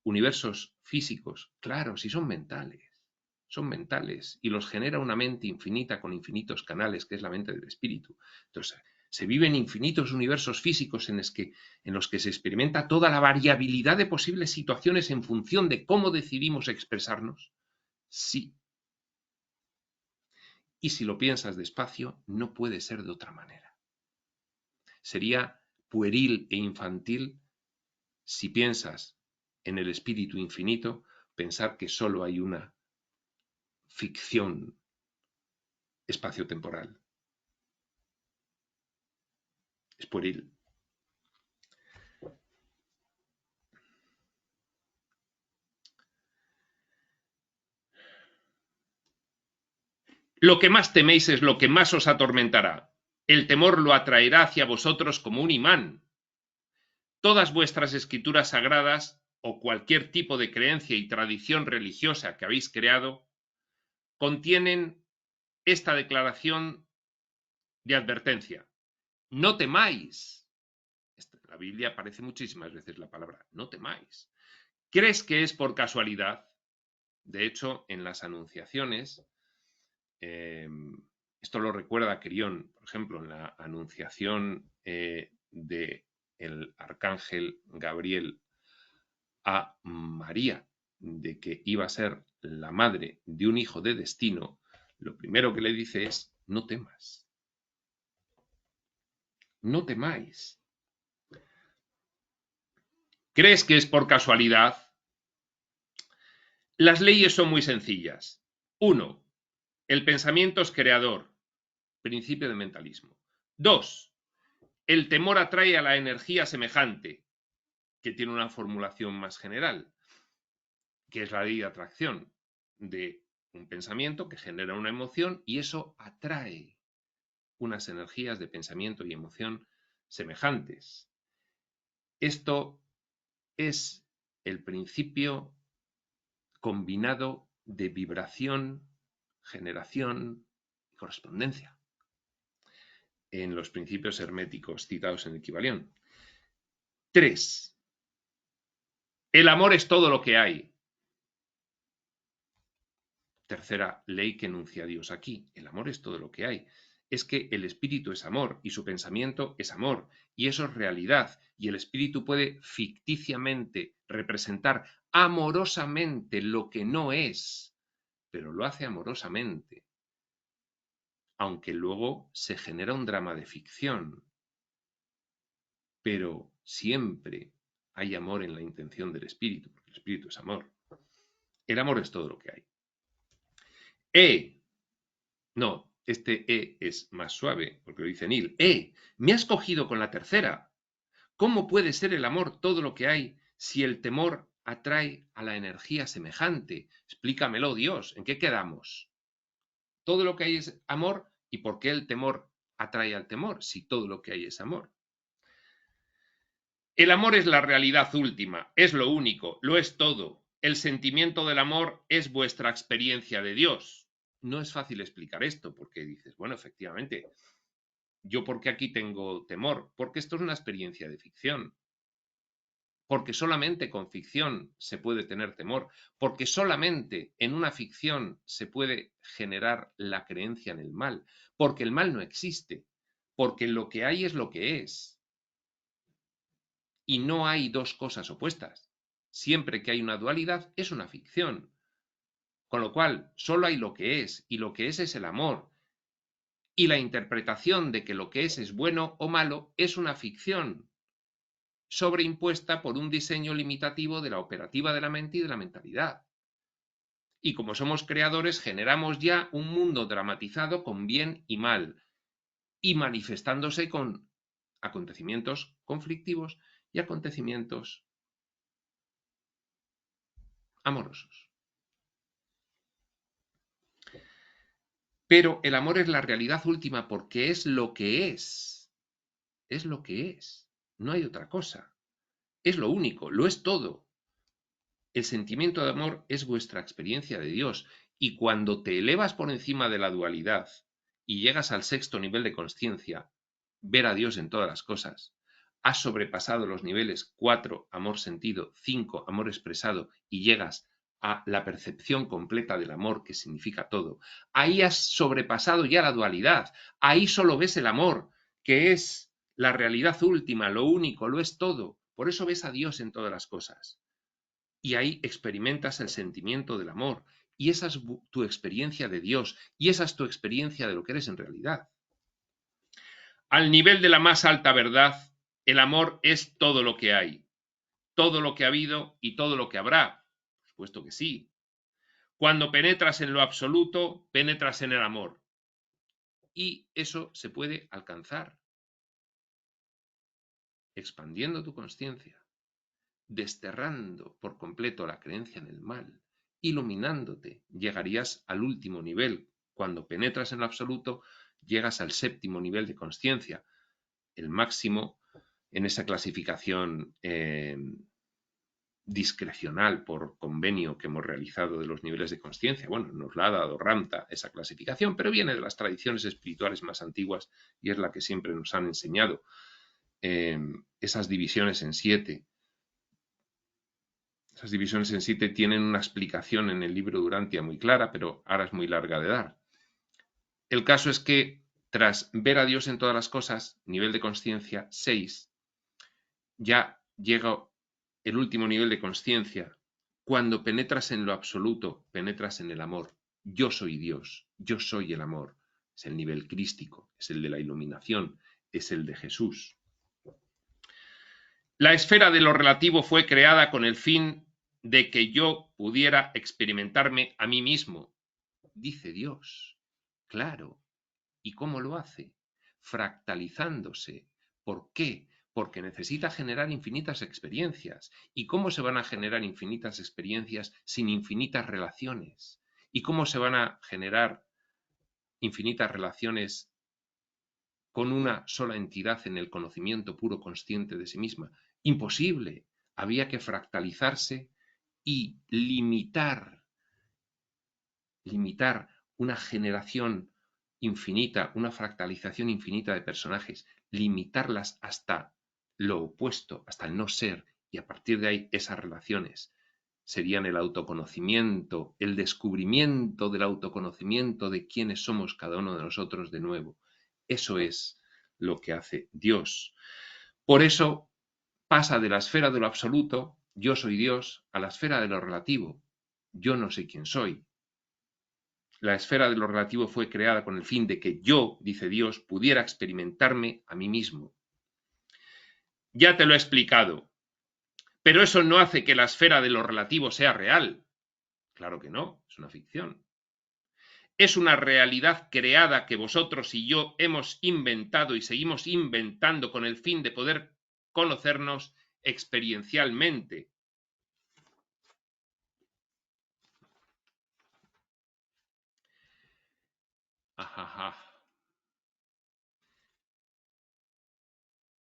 universos físicos, claro, si son mentales, y los genera una mente infinita con infinitos canales, que es la mente del espíritu. Entonces, ¿se viven infinitos universos físicos en los que se experimenta toda la variabilidad de posibles situaciones en función de cómo decidimos expresarnos? Sí. Y si lo piensas despacio, no puede ser de otra manera. Sería pueril e infantil si piensas en el espíritu infinito, pensar que solo hay una ficción espaciotemporal. Es pueril. Lo que más teméis es lo que más os atormentará. El temor lo atraerá hacia vosotros como un imán. Todas vuestras escrituras sagradas o cualquier tipo de creencia y tradición religiosa que habéis creado contienen esta declaración de advertencia. No temáis. En la Biblia aparece muchísimas veces la palabra no temáis. ¿Crees que es por casualidad? De hecho, en las anunciaciones, esto lo recuerda Quirión, por ejemplo, en la anunciación del arcángel Gabriel a María, de que iba a ser la madre de un hijo de destino, lo primero que le dice es, no temas, no temáis. ¿Crees que es por casualidad? Las leyes son muy sencillas. 1. El pensamiento es creador. Principio de mentalismo. 2. El temor atrae a la energía semejante, que tiene una formulación más general, que es la ley de atracción de un pensamiento que genera una emoción y eso atrae unas energías de pensamiento y emoción semejantes. Esto es el principio combinado de vibración, generación y correspondencia en los principios herméticos citados en el Kybalión. 3. El amor es todo lo que hay. Tercera ley que enuncia Dios aquí. El amor es todo lo que hay. Es que el espíritu es amor y su pensamiento es amor y eso es realidad y el espíritu puede ficticiamente representar amorosamente lo que no es, pero lo hace amorosamente, aunque luego se genera un drama de ficción, pero siempre hay amor en la intención del espíritu, porque el espíritu es amor. El amor es todo lo que hay. No, este es más suave, porque lo dice Neil. Me has cogido con la tercera. ¿Cómo puede ser el amor todo lo que hay si el temor atrae a la energía semejante? Explícamelo, Dios, ¿en qué quedamos? Todo lo que hay es amor, ¿y por qué el temor atrae al temor si todo lo que hay es amor? El amor es la realidad última, es lo único, lo es todo. El sentimiento del amor es vuestra experiencia de Dios. No es fácil explicar esto porque dices, bueno, efectivamente, ¿yo por qué aquí tengo temor? Porque esto es una experiencia de ficción. Porque solamente con ficción se puede tener temor. Porque solamente en una ficción se puede generar la creencia en el mal. Porque el mal no existe. Porque lo que hay es lo que es. Y no hay dos cosas opuestas. Siempre que hay una dualidad es una ficción. Con lo cual, solo hay lo que es, y lo que es el amor. Y la interpretación de que lo que es bueno o malo es una ficción, sobreimpuesta por un diseño limitativo de la operativa de la mente y de la mentalidad. Y como somos creadores, generamos ya un mundo dramatizado con bien y mal, y manifestándose con acontecimientos conflictivos y acontecimientos amorosos. Pero el amor es la realidad última porque es lo que es. es lo que es, no hay otra cosa. Es lo único, lo es todo. El sentimiento de amor es vuestra experiencia de Dios, y cuando te elevas por encima de la dualidad y llegas al sexto nivel de consciencia, ver a Dios en todas las cosas, has sobrepasado los niveles 4, amor sentido, 5, amor expresado, y llegas a la percepción completa del amor, que significa todo. Ahí has sobrepasado ya la dualidad, ahí solo ves el amor, que es la realidad última, lo único, lo es todo. Por eso ves a Dios en todas las cosas. Y ahí experimentas el sentimiento del amor. Y esa es tu experiencia de Dios. Y esa es tu experiencia de lo que eres en realidad. Al nivel de la más alta verdad, el amor es todo lo que hay. Todo lo que ha habido y todo lo que habrá. Por supuesto que sí. Cuando penetras en lo absoluto, penetras en el amor. Y eso se puede alcanzar expandiendo tu consciencia, desterrando por completo la creencia en el mal, iluminándote, llegarías al último nivel. Cuando penetras en lo absoluto, llegas al séptimo nivel de consciencia, el máximo en esa clasificación discrecional por convenio que hemos realizado de los niveles de consciencia. Bueno, nos la ha dado Ramtha esa clasificación, pero viene de las tradiciones espirituales más antiguas y es la que siempre nos han enseñado. Esas divisiones en 7. Esas divisiones en 7 tienen una explicación en el libro Durantia muy clara, pero ahora es muy larga de dar. El caso es que tras ver a Dios en todas las cosas, nivel de consciencia 6, ya llega el último nivel de consciencia. Cuando penetras en lo absoluto, penetras en el amor. Yo soy Dios, yo soy el amor. Es el nivel crístico, es el de la iluminación, es el de Jesús. La esfera de lo relativo fue creada con el fin de que yo pudiera experimentarme a mí mismo, dice Dios. Claro. ¿Y cómo lo hace? Fractalizándose. ¿Por qué? Porque necesita generar infinitas experiencias. ¿Y cómo se van a generar infinitas experiencias sin infinitas relaciones? ¿Y cómo se van a generar infinitas relaciones con una sola entidad en el conocimiento puro consciente de sí misma? Imposible. Había que fractalizarse y limitar una generación infinita, una fractalización infinita de personajes, limitarlas hasta lo opuesto, hasta el no ser, y a partir de ahí esas relaciones serían el autoconocimiento, el descubrimiento del autoconocimiento de quiénes somos cada uno de nosotros de nuevo. Eso es lo que hace Dios. Por eso pasa de la esfera de lo absoluto, yo soy Dios, a la esfera de lo relativo, yo no sé quién soy. La esfera de lo relativo fue creada con el fin de que yo, dice Dios, pudiera experimentarme a mí mismo. Ya te lo he explicado, pero eso no hace que la esfera de lo relativo sea real. Claro que no, es una ficción. Es una realidad creada que vosotros y yo hemos inventado y seguimos inventando con el fin de poder conocernos experiencialmente. Ajaja.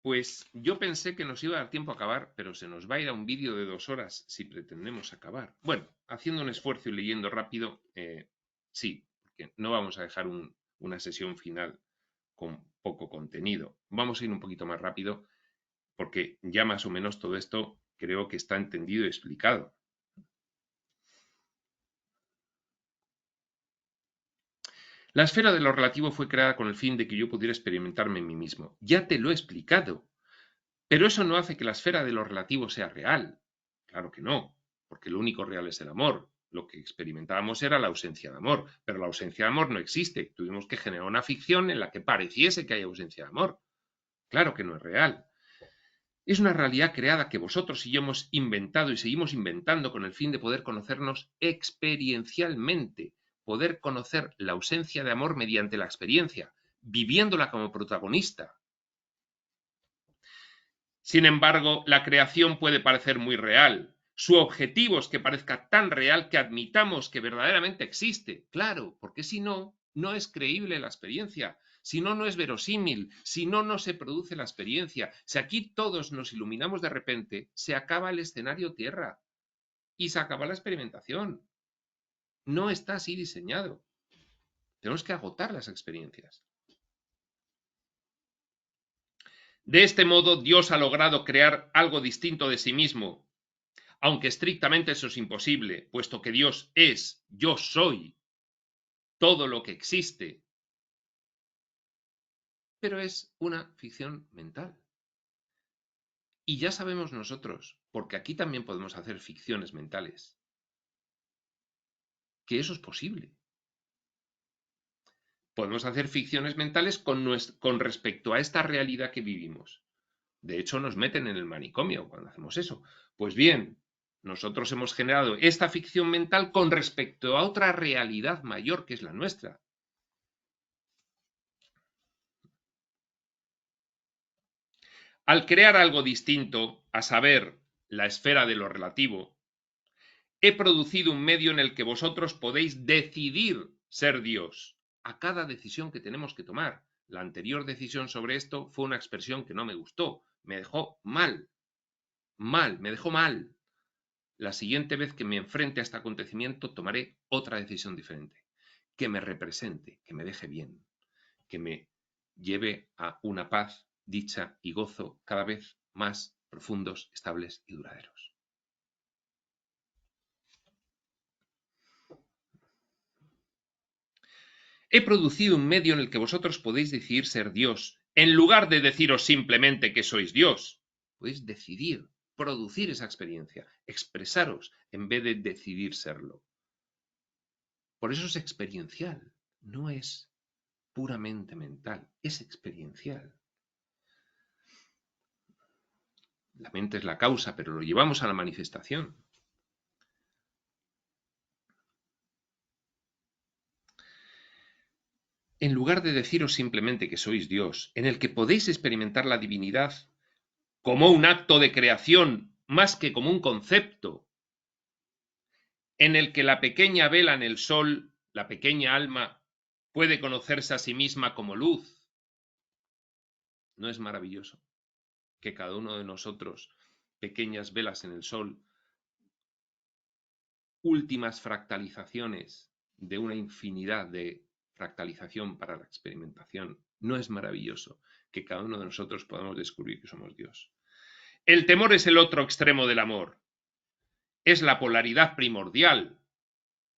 Pues yo pensé que nos iba a dar tiempo a acabar, pero se nos va a ir a un vídeo de 2 horas si pretendemos acabar. Bueno, haciendo un esfuerzo y leyendo rápido, sí, porque no vamos a dejar una sesión final con poco contenido. Vamos a ir un poquito más rápido porque ya más o menos todo esto creo que está entendido y explicado. La esfera de lo relativo fue creada con el fin de que yo pudiera experimentarme en mí mismo. Ya te lo he explicado. Pero eso no hace que la esfera de lo relativo sea real. Claro que no, porque lo único real es el amor. Lo que experimentábamos era la ausencia de amor, pero la ausencia de amor no existe. Tuvimos que generar una ficción en la que pareciese que hay ausencia de amor. Claro que no es real. Es una realidad creada que vosotros y yo hemos inventado y seguimos inventando con el fin de poder conocernos experiencialmente, poder conocer la ausencia de amor mediante la experiencia, viviéndola como protagonista. Sin embargo, la creación puede parecer muy real. Su objetivo es que parezca tan real que admitamos que verdaderamente existe. Claro, porque si no, no es creíble la experiencia. Si no, no es verosímil. Si no, no se produce la experiencia. Si aquí todos nos iluminamos de repente, se acaba el escenario Tierra y se acaba la experimentación. No está así diseñado. Tenemos que agotar las experiencias. De este modo, Dios ha logrado crear algo distinto de sí mismo, aunque estrictamente eso es imposible, puesto que Dios es, yo soy, todo lo que existe. Pero es una ficción mental. Y ya sabemos nosotros, porque aquí también podemos hacer ficciones mentales, que eso es posible. Podemos hacer ficciones mentales con respecto a esta realidad que vivimos. De hecho, nos meten en el manicomio cuando hacemos eso. Pues bien, nosotros hemos generado esta ficción mental con respecto a otra realidad mayor que es la nuestra. Al crear algo distinto, a saber, la esfera de lo relativo, he producido un medio en el que vosotros podéis decidir ser Dios a cada decisión que tenemos que tomar. La anterior decisión sobre esto fue una expresión que no me gustó, me dejó mal, me dejó mal. La siguiente vez que me enfrente a este acontecimiento tomaré otra decisión diferente, que me represente, que me deje bien, que me lleve a una paz, dicha y gozo cada vez más profundos, estables y duraderos. He producido un medio en el que vosotros podéis decidir ser Dios, en lugar de deciros simplemente que sois Dios. Podéis decidir, producir esa experiencia, expresaros en vez de decidir serlo. Por eso es experiencial, no es puramente mental, es experiencial. La mente es la causa, pero lo llevamos a la manifestación. En lugar de deciros simplemente que sois Dios, en el que podéis experimentar la divinidad como un acto de creación más que como un concepto, en el que la pequeña vela en el sol, la pequeña alma, puede conocerse a sí misma como luz. ¿No es maravilloso que cada uno de nosotros, pequeñas velas en el sol, últimas fractalizaciones de una infinidad de fractalización para la experimentación? ¿No es maravilloso que cada uno de nosotros podamos descubrir que somos Dios? El temor es el otro extremo del amor. Es la polaridad primordial.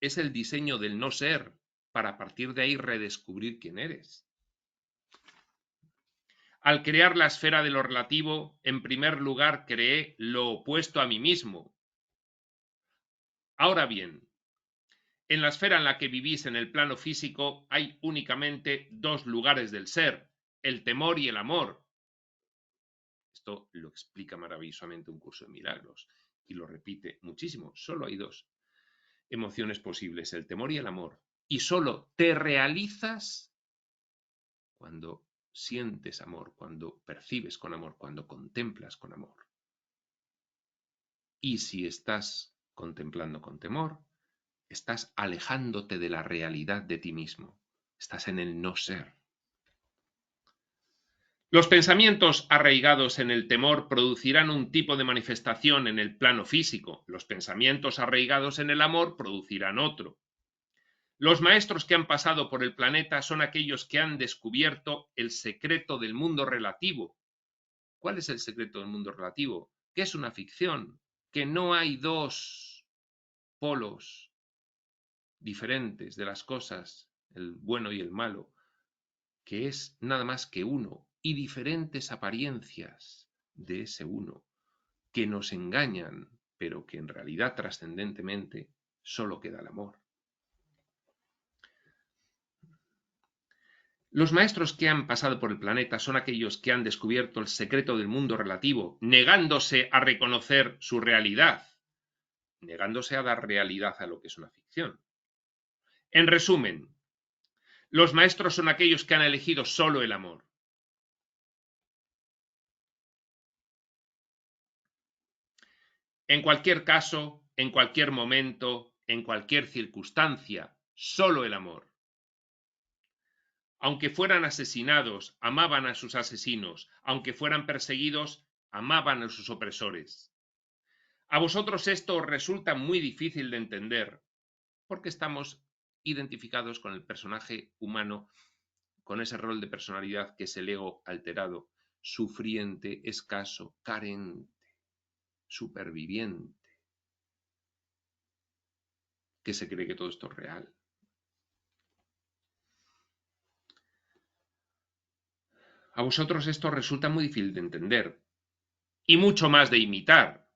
Es el diseño del no ser para a partir de ahí redescubrir quién eres. Al crear la esfera de lo relativo, en primer lugar creé lo opuesto a mí mismo. Ahora bien, en la esfera en la que vivís en el plano físico hay únicamente dos lugares del ser, el temor y el amor. Esto lo explica maravillosamente un curso de milagros y lo repite muchísimo. Solo hay dos emociones posibles, el temor y el amor. Y solo te realizas cuando sientes amor, cuando percibes con amor, cuando contemplas con amor. Y si estás contemplando con temor, estás alejándote de la realidad de ti mismo. Estás en el no ser. Los pensamientos arraigados en el temor producirán un tipo de manifestación en el plano físico. Los pensamientos arraigados en el amor producirán otro. Los maestros que han pasado por el planeta son aquellos que han descubierto el secreto del mundo relativo. ¿Cuál es el secreto del mundo relativo? Que es una ficción, que no hay dos polos diferentes de las cosas, el bueno y el malo, que es nada más que uno y diferentes apariencias de ese uno que nos engañan, pero que en realidad trascendentemente solo queda el amor. Los maestros que han pasado por el planeta son aquellos que han descubierto el secreto del mundo relativo, negándose a reconocer su realidad, negándose a dar realidad a lo que es una ficción. En resumen, los maestros son aquellos que han elegido solo el amor. En cualquier caso, en cualquier momento, en cualquier circunstancia, solo el amor. Aunque fueran asesinados, amaban a sus asesinos. Aunque fueran perseguidos, amaban a sus opresores. A vosotros esto os resulta muy difícil de entender, porque estamos identificados con el personaje humano, con ese rol de personalidad que es el ego alterado, sufriente, escaso, carente, superviviente, que se cree que todo esto es real. A vosotros esto resulta muy difícil de entender y mucho más de imitar.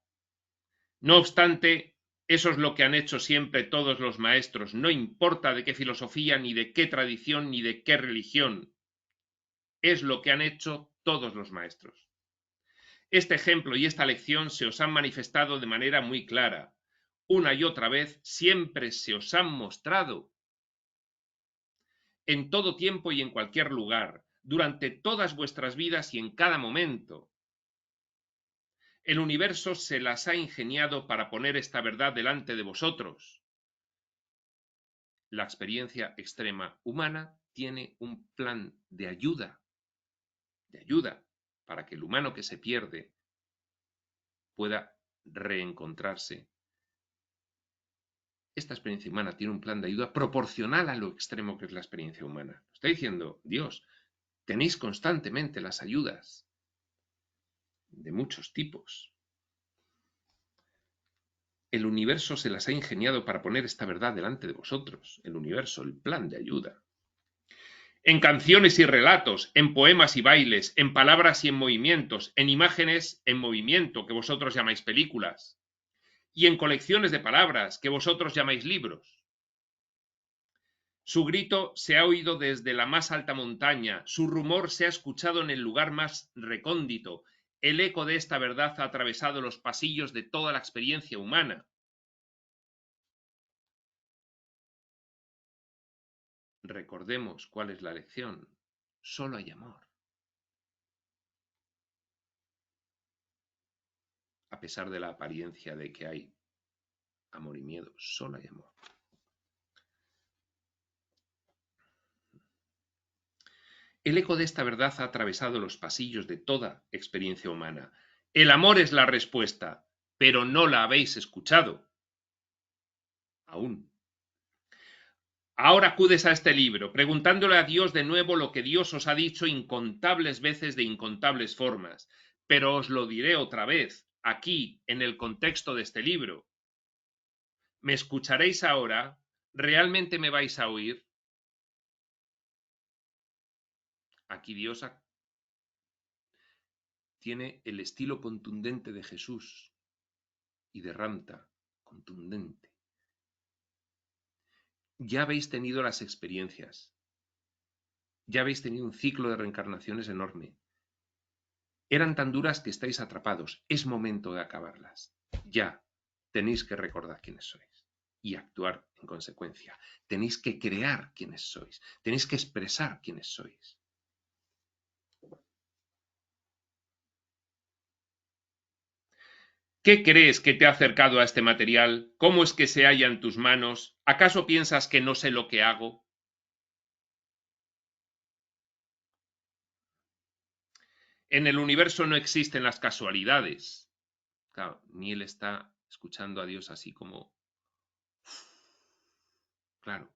No obstante, eso es lo que han hecho siempre todos los maestros, no importa de qué filosofía, ni de qué tradición, ni de qué religión. Es lo que han hecho todos los maestros. Este ejemplo y esta lección se os han manifestado de manera muy clara. Una y otra vez siempre se os han mostrado. En todo tiempo y en cualquier lugar, durante todas vuestras vidas y en cada momento. El universo se las ha ingeniado para poner esta verdad delante de vosotros. La experiencia extrema humana tiene un plan de ayuda para que el humano que se pierde pueda reencontrarse. Esta experiencia humana tiene un plan de ayuda proporcional a lo extremo que es la experiencia humana. Está diciendo Dios, tenéis constantemente las ayudas de muchos tipos. El universo se las ha ingeniado para poner esta verdad delante de vosotros. El universo, el plan de ayuda. En canciones y relatos, en poemas y bailes, en palabras y en movimientos, en imágenes en movimiento, que vosotros llamáis películas, y en colecciones de palabras, que vosotros llamáis libros. Su grito se ha oído desde la más alta montaña, su rumor se ha escuchado en el lugar más recóndito, el eco de esta verdad ha atravesado los pasillos de toda la experiencia humana. Recordemos cuál es la lección. Solo hay amor. A pesar de la apariencia de que hay amor y miedo, solo hay amor. El eco de esta verdad ha atravesado los pasillos de toda experiencia humana. El amor es la respuesta, pero no la habéis escuchado. Aún. Ahora acudes a este libro, preguntándole a Dios de nuevo lo que Dios os ha dicho incontables veces de incontables formas, pero os lo diré otra vez, aquí, en el contexto de este libro. ¿Me escucharéis ahora? ¿Realmente me vais a oír? Aquí Dios tiene el estilo contundente de Jesús y de Ramta, contundente. Ya habéis tenido las experiencias, ya habéis tenido un ciclo de reencarnaciones enorme. Eran tan duras que estáis atrapados, es momento de acabarlas. Ya tenéis que recordar quiénes sois y actuar en consecuencia. Tenéis que crear quiénes sois, tenéis que expresar quiénes sois. ¿Qué crees que te ha acercado a este material? ¿Cómo es que se halla en tus manos? ¿Acaso piensas que no sé lo que hago? En el universo no existen las casualidades. Claro, Neil está escuchando a Dios así como... Claro.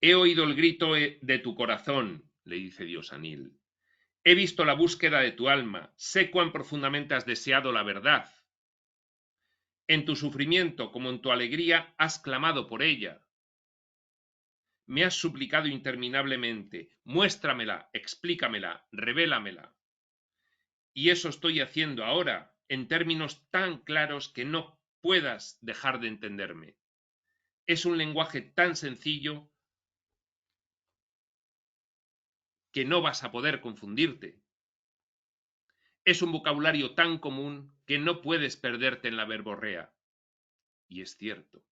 He oído el grito de tu corazón, le dice Dios a Neil. He visto la búsqueda de tu alma, sé cuán profundamente has deseado la verdad. En tu sufrimiento como en tu alegría has clamado por ella. Me has suplicado interminablemente, muéstramela, explícamela, revélamela. Y eso estoy haciendo ahora, en términos tan claros que no puedas dejar de entenderme. Es un lenguaje tan sencillo que no vas a poder confundirte. Es un vocabulario tan común que no puedes perderte en la verborrea. Y es cierto,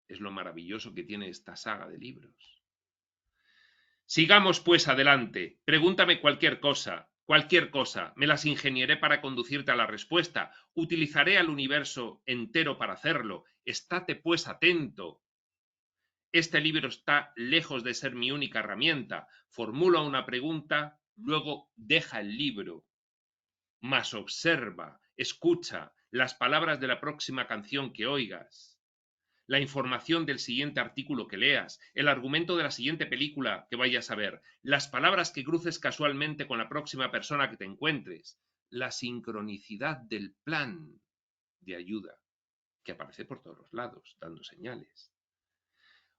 es lo maravilloso que tiene esta saga de libros. Sigamos pues adelante, pregúntame cualquier cosa, me las ingeniaré para conducirte a la respuesta, utilizaré al universo entero para hacerlo, estate pues atento. Este libro está lejos de ser mi única herramienta. Formula una pregunta, luego deja el libro. Mas observa, escucha las palabras de la próxima canción que oigas, la información del siguiente artículo que leas, el argumento de la siguiente película que vayas a ver, las palabras que cruces casualmente con la próxima persona que te encuentres, la sincronicidad del plan de ayuda que aparece por todos los lados, dando señales.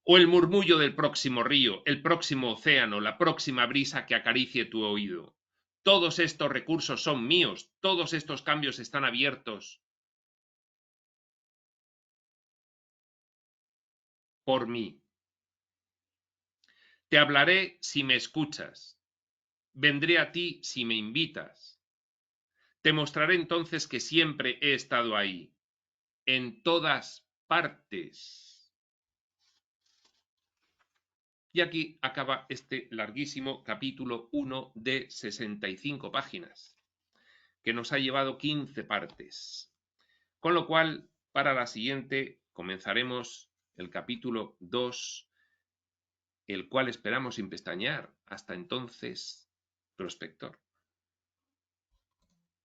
O el murmullo del próximo río, el próximo océano, la próxima brisa que acaricie tu oído. Todos estos recursos son míos, todos estos cambios están abiertos por mí. Te hablaré si me escuchas. Vendré a ti si me invitas. Te mostraré entonces que siempre he estado ahí, en todas partes. Y aquí acaba este larguísimo capítulo 1 de 65 páginas, que nos ha llevado 15 partes. Con lo cual, para la siguiente comenzaremos el capítulo 2, el cual esperamos sin pestañear. Hasta entonces, prospector.